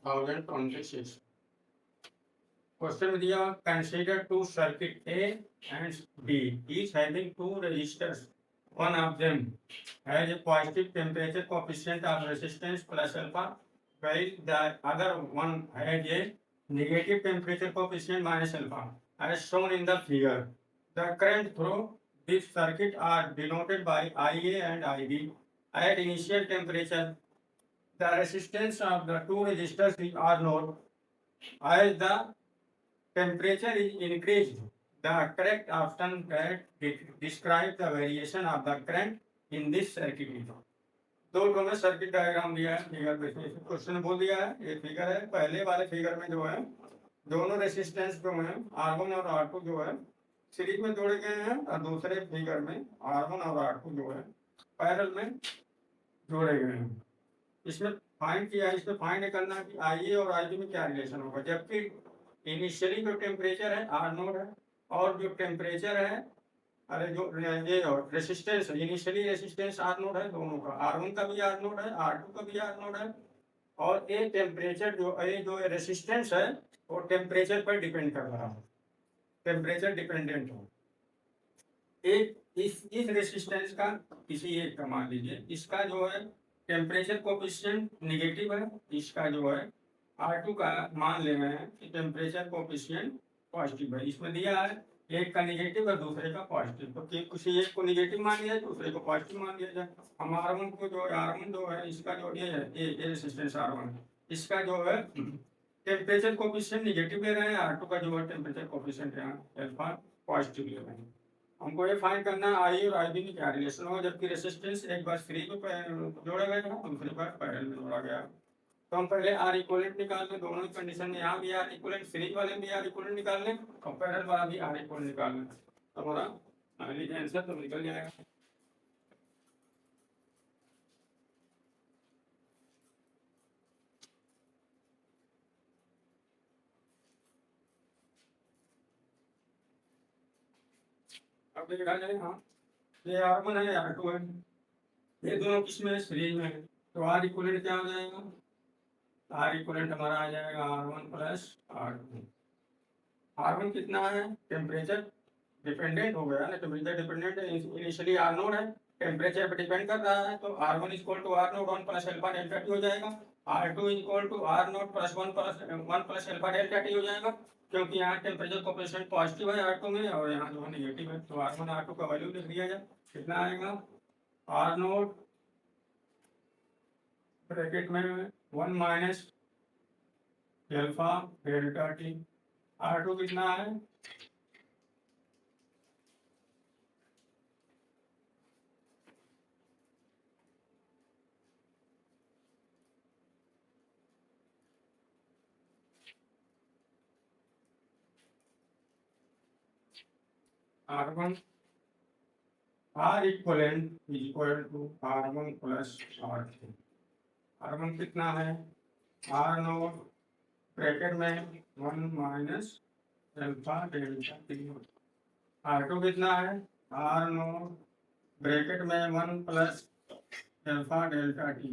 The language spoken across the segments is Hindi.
2026 क्वेश्चन में दिया consider two circuit A and B each having two resistors one of them has a positive temperature coefficient of resistance plus alpha while the other one has a negative temperature coefficient minus alpha as shown in the figure. The current through this circuit are denoted by IA and IB at initial temperature. The resistance of the two resistors are known. As the temperature is increased, the correct option that describe the variation of the current in this circuit is. दो में सर्किट डायग्राम दिया है फिगर पे क्वेश्चन बोल दिया है ये फिगर है पहले वाले फिगर में जो है दोनों रेसिस्टेंस जो है R1 और R2 जो है सीरीज में जोड़े गए हैं और दूसरे फिगर में R1 और R2 जो है पैरेलल में जोड़े गए हैं। इसमें फाइंड किया इसमें फाइंड करना कि IA और IB में क्या रिलेशन होगा जबकि इनिशियली जो टेम्परेचर है आर नोड है और जो टेम्परेचर है अरे जो ये resistance initially resistance R naught है दोनों का R1 का भी आर नोड है R2 का भी आर नोड है और ये टेम्परेचर जो रेसिस्टेंस है वो टेम्परेचर पर डिपेंड कर रहा है टेम्परेचर डिपेंडेंट हो एक इस रेसिस्टेंस का किसी एक का मान लीजिए इसका जो है टेम्परेचर कोएफिशिएंट नेगेटिव है इसका जो है R2 का मान ले रहे हैं कि टेम्परेचर कोएफिशिएंट पॉजिटिव है इसमें दिया है एक का नेगेटिव और दूसरे का पॉजिटिव तो किसी एक को नेगेटिव मान लिया दूसरे को पॉजिटिव मान लिया जाए हम R1 को जो R1 जो है इसका जो ये है ये रेसिस्टेंस R1 इसका जो है टेम्परेचर कोएफिशिएंट नेगेटिव ले रहे हैं R2 का जो है टेम्परेचर कोएफिशिएंट यहाँ अल्फा पॉजिटिव ले रहे हैं हमको ये फाइंड करना है आई और IB में क्या रिलेशन होगा जबकि रेसिस्टेंस एक बार सीरीज में जोड़ा गया था दूसरी बार पैरेलल में जोड़ा गया तो हम पहले आर इक्वलेंट निकाल लें दोनों ही कंडीशन में यहाँ भी आर इक्वलेंट सीरीज वाले में भी आर इक्वलेंट निकाल लें और पैरेलल वाला भी आर इक्वलेंट निकाल लें तो हमारा आंसर तो निकल जाएगा। अब देखा जाए हाँ ये R1 है R2 है ये दोनों किसमें सीरीज में है तो आर इक्वलेंट क्या हो जाएगा आर इक्वलेंट हमारा आ जाएगा R1 प्लस R2 R1 कितना है टेम्परेचर डिपेंडेंट हो गया ना टेम्परेचर डिपेंडेंट है इनिशियली आर नोड है टेम्परेचर पर डिपेंड कर रहा है तो R1 equal to R naught 1 plus alpha delta T हो जाएगा R2 equal to R naught plus 1 plus alpha delta T हो जाएगा क्योंकि यहाँ टेम्परेचर कोएफिशिएंट पॉजिटिव है R2 में और यहाँ जो है नेगेटिव है तो R1 R2 का वैल्यू लिख दिया जाए कितना आएगा आर नोड ब्रैकेट में 1 minus alpha delta T R2 कितना है R1 R equivalent is equal to R1 plus R2 R1 कितना है R नोट ब्रैकेट में 1 minus alpha delta T R2 कितना है R नोट ब्रैकेट में 1 प्लस अल्फा डेल्टा टी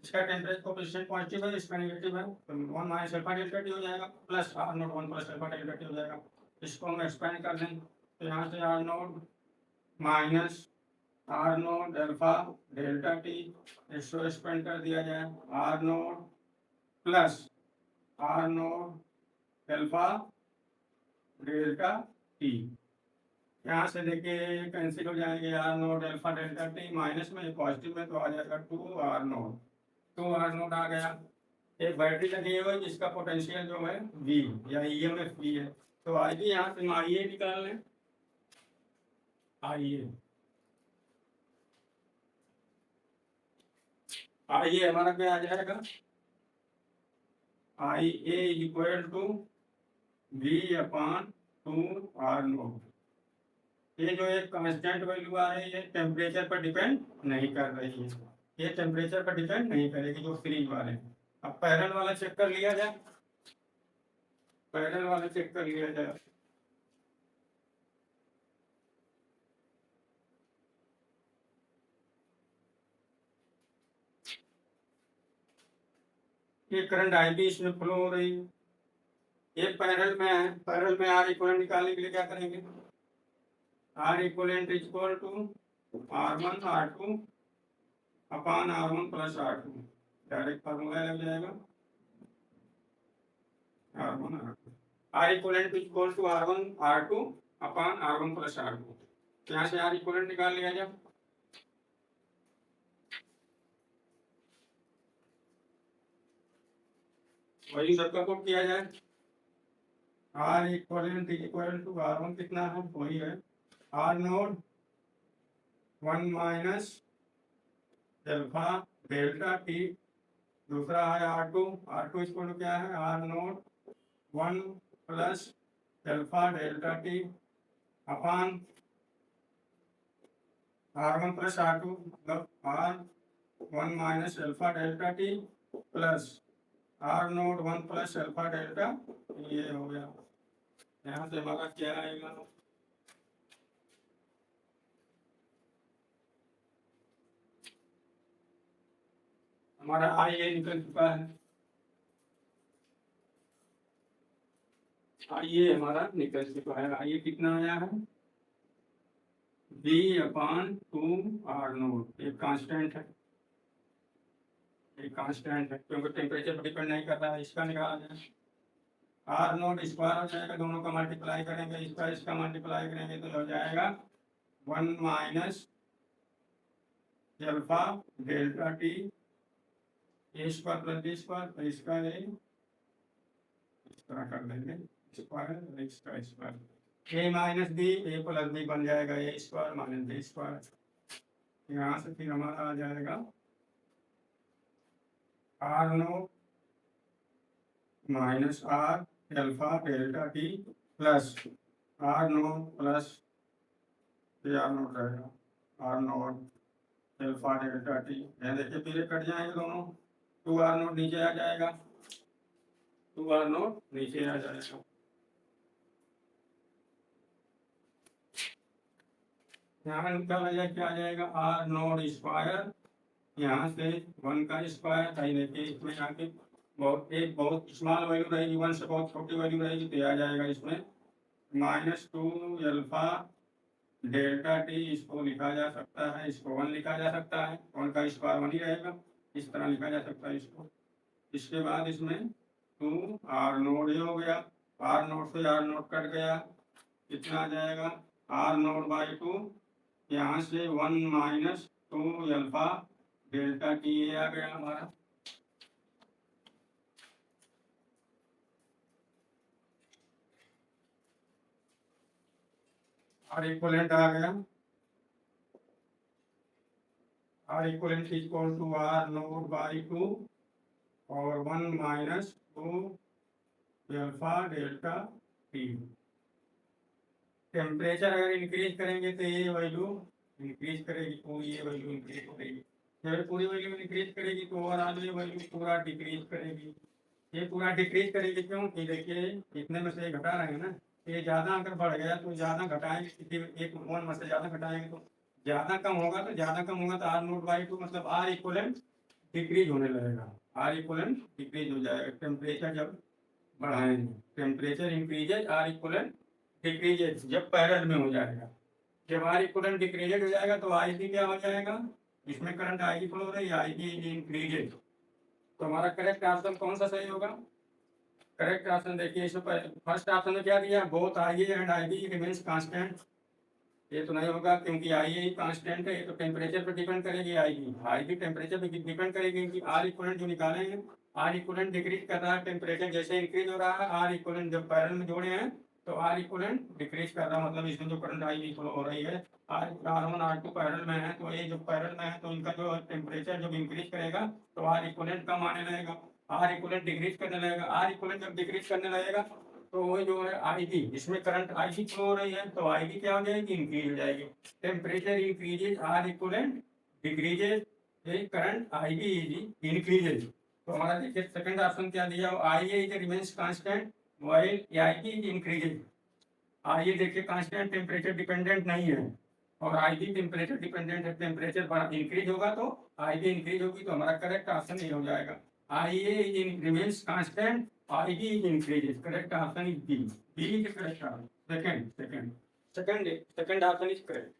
इसका टेम्परेचर कोएफिशिएंट पॉजिटिव है इसका नेगेटिव है तो 1 माइनस अल्फा डेल्टा टी हो जाएगा plus R naught 1 plus alpha delta T हो जाएगा इसको हम एक्सपेंड कर दें तो यहाँ से R naught minus R naught alpha delta T इसको एक्सपेंड कर दिया जाए R naught plus R naught alpha delta T यहाँ से देखिए कैंसिल हो जाएंगे R naught alpha delta T minus में पॉजिटिव में तो आ जाएगा 2 आर नोट आ गया एक बैटरी लगी हुई जिसका पोटेंशियल जो है V या EMF V है तो आइए यहाँ से IA निकाल लें आइए हमारा क्या आ जाएगा IA equal to V upon 2 R naught ये जो एक कांस्टेंट वैल्यू आ रही है टेम्परेचर पर डिपेंड नहीं कर रही है ये टेम्परेचर पर डिपेंड नहीं करेगी जो सीरीज वाले अब पैरेलल वाला चेक कर लिया जाए पैरेलल वाला चेक कर लिया जाए ये करंट आई बी इसमें फ्लो हो रही है, ये पैरेलल में है। पैरेलल में आर इक्वलेंट निकालने के लिए क्या करेंगे, R equivalent is equal to R1 R2 upon R1 plus R2, direct formula लग जाएगा R1 R2, R equivalent is equal to R1 R2 upon R1 plus R2। यहाँ से आर इक्वलेंट निकाल लिया जाए, वही सबका पुट किया जाए। R equivalent is equal to R1 कितना है, वही है R naught 1 minus alpha delta T, दूसरा है R2 इक्वल टू क्या है R naught 1 plus alpha delta T upon R1 plus R2, मतलब R1 minus alpha delta T plus R naught 1 plus alpha delta, ये हो गया। यहाँ से हमारा क्या आएगा, हमारा आई ए निकल चुका है, आई ए हमारा निकल चुका है। आई ए कितना आया है, बी अपान 2 R नोट, एक कांस्टेंट है, एक कांस्टेंट है क्योंकि टेम्परेचर पर डिपेंड नहीं करता है। इसका निकाला जाए, आर नोट स्क्वायर हो जाएगा, दोनों का मल्टीप्लाई करेंगे, इसका मल्टीप्लाई करेंगे तो हो जाएगा 1 minus alpha delta T A square plus B square, तो इसका इस तरह कर देंगे स्क्वायर, इसका square, A minus B, A plus B बन जाएगा A square minus B square. यहाँ से फिर हमारा आ जाएगा R naught minus R alpha delta T plus R naught plus R naught रहेगा R naught alpha delta T. यहाँ देखिए फिर कट जाएंगे दोनों, 2 R नोट नीचे आ जाएगा, 2 R नोट नीचे आ जाएगा। यहाँ निकाला जाए क्या आ जाएगा, आर नोट स्क्वायर, यहाँ से 1 का स्क्वायर, देखिए इसमें आके बहुत स्मॉल वैल्यू रहेगी, 1 से बहुत छोटी वैल्यू रहेगी, तो आ जाएगा इसमें -2 अल्फा डेल्टा टी। इसको लिखा जा सकता है, इसको 1 लिखा जा सकता है, 1 का स्क्वायर 1 ही रहेगा, इस तरह लिखा जा सकता है इसको। इसके बाद इसमें 2 R नोट ये हो गया, R नोट से R नोट कट गया, कितना आ जाएगा R नोट बाई 2, यहाँ से 1 माइनस 2 अल्फा डेल्टा टी ये आ गया हमारा। आर इक्वलेंट आ गया, R equivalent is equal to R naught by 2 और 1 minus 2 alpha delta T. Temperature अगर इंक्रीज करेंगे तो ये वैल्यू इंक्रीज करेगी, पूरी ये वैल्यू इंक्रीज करेगी, जब पूरी वैल्यू इंक्रीज करेगी तो ओवरऑल ये वैल्यू पूरा डिक्रीज करेगी। ये पूरा डिक्रीज करेगी क्यों कि देखिए इतने में से घटा रहे हैं ना, ये ज़्यादा अगर बढ़ गया तो ज़्यादा घटाएंगे, किसी एक 1 में से ज़्यादा घटाएंगे तो ज़्यादा कम होगा, तो ज़्यादा कम होगा तो R नोट बाई 2 मतलब R इक्वलेंट डिक्रीज होने लगेगा, R इक्वलेंट डिक्रीज हो जाएगा। टेम्परेचर जब बढ़ाएंगे, temperature increases R equivalent decreases जब पैरेलल में हो जाएगा। जब R इक्वलेंट डिक्रीजेज हो जाएगा तो आई बी क्या हो जाएगा, इसमें करंट आई बी फ्लो हो रही है, आई बी इंक्रीजेज। तो हमारा करेक्ट ऑप्शन कौन सा सही होगा, करेक्ट ऑप्शन देखिए इसमें फर्स्ट ऑप्शन में क्या दिया, both I and I B remains constant. ये तो नहीं होगा क्योंकि आई ए कांस्टेंट है, ये तो टेम्परेचर पर डिपेंड करेगी, आई बी टेम्परेचर पर डिपेंड करेगी, क्योंकि आर इक्वलेंट जो निकालेंगे आर इक्वलेंट डिक्रीज कर रहा है, टेम्परेचर जैसे इंक्रीज हो रहा है, आर इक्वलेंट जब पैरेलल में जोड़े हैं तो आर इक्वलेंट डिक्रीज कर रहा है, मतलब इसमें जो करंट आई बी फ्लो हो रही है, R1 R2 पैरेलल में है, तो ये जो पैरेलल में है तो इनका जो टेम्परेचर जब इंक्रीज करेगा तो आर इक्वलेंट कम आने लगेगा, आर इक्वलेंट डिक्रीज करने लगेगा, आर इक्वलेंट जब डिक्रीज करने लगेगा तो वो जो है आई बी, इसमें करंट आई बी फ्लो हो रही है तो आई बी क्या हो जाएगी, इंक्रीज हो जाएगी। Temperature increases R equivalent decreases, current I B is increases. तो हमारा देखिए सेकंड ऑप्शन क्या दिया, I A is remains constant while I B is increases. I A देखिए कांस्टेंट टेम्परेचर डिपेंडेंट नहीं है और आई बी टेम्परेचर डिपेंडेंट है, टेम्परेचर इंक्रीज होगा तो आई बी इंक्रीज होगी, तो हमारा करेक्ट ऑप्शन ये हो जाएगा IA remains constant, IB increases. Correct option is B. B is the correct option. Second option is correct.